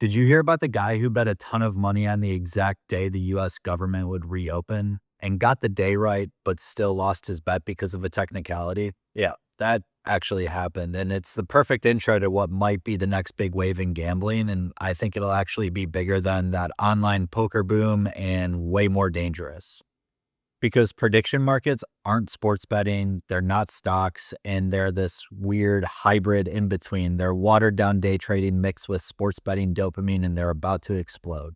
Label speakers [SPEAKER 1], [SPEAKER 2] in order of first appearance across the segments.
[SPEAKER 1] Did you hear about the guy who bet a ton of money on the exact day the US government would reopen and got the day right, but still lost his bet because of a technicality? Yeah, that actually happened. And it's the perfect intro to what might be the next big wave in gambling. And I think it'll actually be bigger than that online poker boom and way more dangerous. Because prediction markets aren't sports betting, they're not stocks, and they're this weird hybrid in between. They're watered down day trading mixed with sports betting dopamine, and they're about to explode.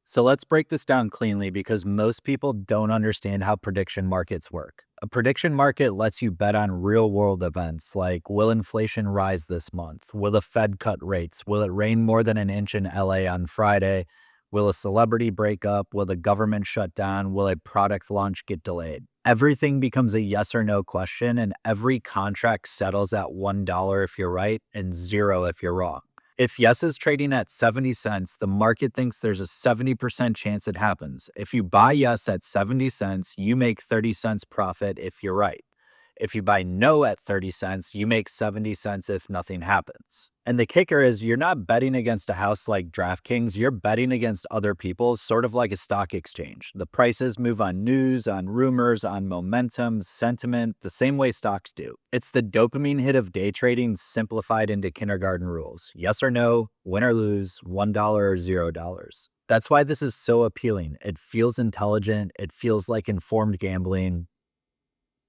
[SPEAKER 1] So let's break this down cleanly because most people don't understand how prediction markets work. A prediction market lets you bet on real world events like, will inflation rise this month? Will the Fed cut rates? Will it rain more than an inch in LA on Friday? Will a celebrity break up? Will the government shut down? Will a product launch get delayed? Everything becomes a yes or no question, and every contract settles at $1 if you're right and 0 if you're wrong. If yes is trading at 70 cents, the market thinks there's a 70% chance it happens. If you buy yes at 70 cents, you make 30 cents profit if you're right. If you buy no at 30 cents, you make 70 cents if nothing happens. And the kicker is you're not betting against a house like DraftKings, you're betting against other people, sort of like a stock exchange. The prices move on news, on rumors, on momentum, sentiment, the same way stocks do. It's the dopamine hit of day trading simplified into kindergarten rules. Yes or no, win or lose, $1 or $0. That's why this is so appealing. It feels intelligent, it feels like informed gambling,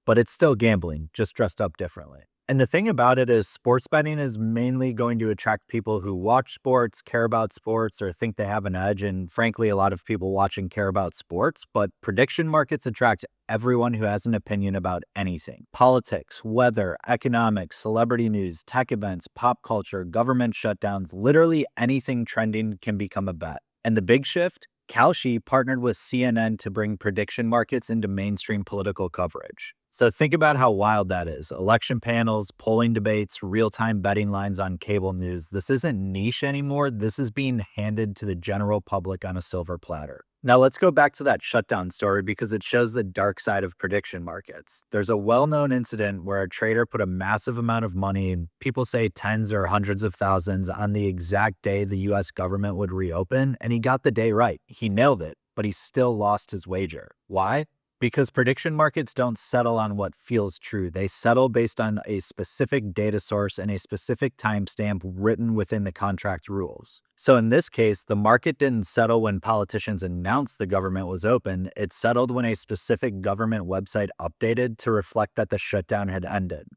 [SPEAKER 1] but it's still gambling, just dressed up differently. And the thing about it is sports betting is mainly going to attract people who watch sports, care about sports, or think they have an edge. And frankly, a lot of people watching care about sports, but prediction markets attract everyone who has an opinion about anything. Politics, weather, economics, celebrity news, tech events, pop culture, government shutdowns, literally anything trending can become a bet. And the big shift? Kalshi partnered with CNN to bring prediction markets into mainstream political coverage. So think about how wild that is. Election panels, polling debates, real-time betting lines on cable news. This isn't niche anymore. This is being handed to the general public on a silver platter. Now let's go back to that shutdown story because it shows the dark side of prediction markets. There's a well-known incident where a trader put a massive amount of money, people say tens or hundreds of thousands, on the exact day the US government would reopen, and he got the day right. He nailed it, but he still lost his wager. Why? Because prediction markets don't settle on what feels true. They settle based on a specific data source and a specific timestamp written within the contract rules. So in this case, the market didn't settle when politicians announced the government was open. It settled when a specific government website updated to reflect that the shutdown had ended.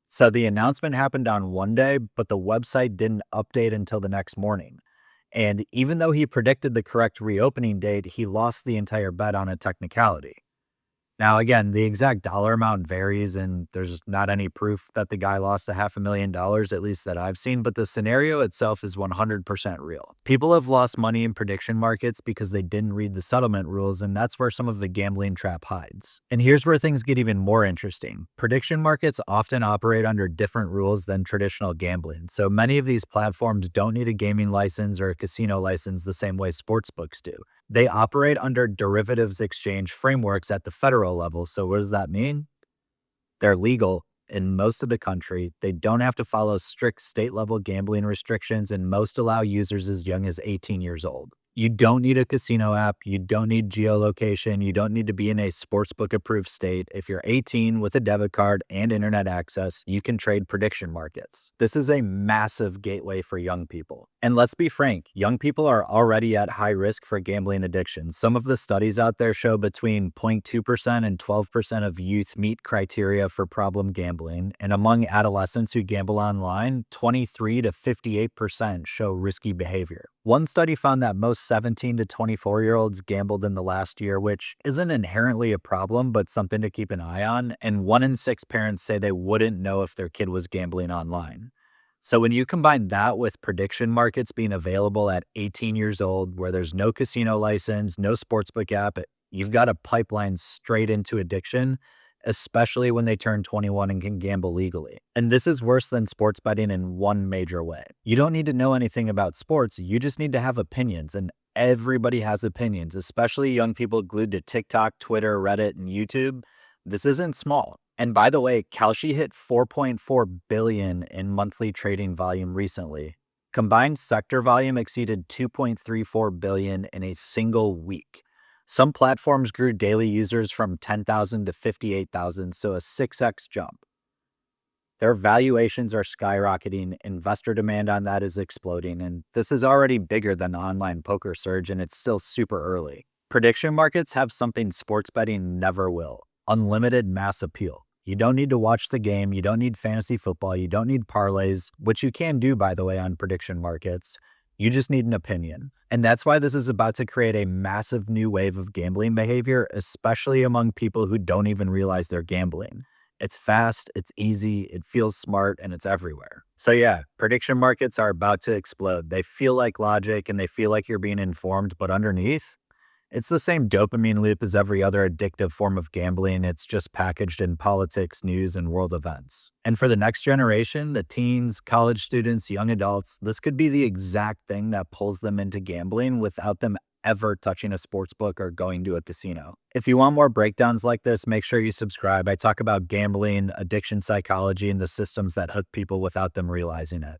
[SPEAKER 1] So the announcement happened on one day, but the website didn't update until the next morning. And even though he predicted the correct reopening date, he lost the entire bet on a technicality. Now, again, the exact dollar amount varies, and there's not any proof that the guy lost a $500,000, at least that I've seen, but the scenario itself is 100% real. People have lost money in prediction markets because they didn't read the settlement rules, and that's where some of the gambling trap hides. And here's where things get even more interesting. Prediction markets often operate under different rules than traditional gambling, so many of these platforms don't need a gaming license or a casino license the same way sportsbooks do. They operate under derivatives exchange frameworks at the federal level. So what does that mean? They're legal in most of the country. They don't have to follow strict state level gambling restrictions, and most allow users as young as 18 years old. You don't need a casino app. You don't need geolocation. You don't need to be in a sportsbook approved state. If you're 18 with a debit card and internet access, you can trade prediction markets. This is a massive gateway for young people. And let's be frank, young people are already at high risk for gambling addiction. Some of the studies out there show between 0.2% and 12% of youth meet criteria for problem gambling. And among adolescents who gamble online, 23 to 58% show risky behavior. One study found that most 17 to 24-year-olds gambled in the last year, which isn't inherently a problem, but something to keep an eye on. And 1 in 6 parents say they wouldn't know if their kid was gambling online. So when you combine that with prediction markets being available at 18 years old, where there's no casino license, no sportsbook app, you've got a pipeline straight into addiction, especially when they turn 21 and can gamble legally. And this is worse than sports betting in one major way. You don't need to know anything about sports, you just need to have opinions, and everybody has opinions, especially young people glued to TikTok, Twitter, Reddit, and YouTube. This isn't small. And by the way, Kalshi hit 4.4 billion in monthly trading volume recently. Combined sector volume exceeded 2.34 billion in a single week. Some platforms grew daily users from 10,000 to 58,000, so a 6x jump. Their valuations are skyrocketing, investor demand on that is exploding, and this is already bigger than the online poker surge, and it's still super early. Prediction markets have something sports betting never will: unlimited mass appeal. You don't need to watch the game, you don't need fantasy football, you don't need parlays, which you can do, by the way, on prediction markets. You just need an opinion. And that's why this is about to create a massive new wave of gambling behavior, especially among people who don't even realize they're gambling. It's fast, it's easy, it feels smart, and it's everywhere. So yeah, prediction markets are about to explode. They feel like logic and they feel like you're being informed, but underneath, it's the same dopamine loop as every other addictive form of gambling. It's just packaged in politics, news, and world events. And for the next generation, the teens, college students, young adults, this could be the exact thing that pulls them into gambling without them ever touching a sports book or going to a casino. If you want more breakdowns like this, make sure you subscribe. I talk about gambling, addiction psychology, and the systems that hook people without them realizing it.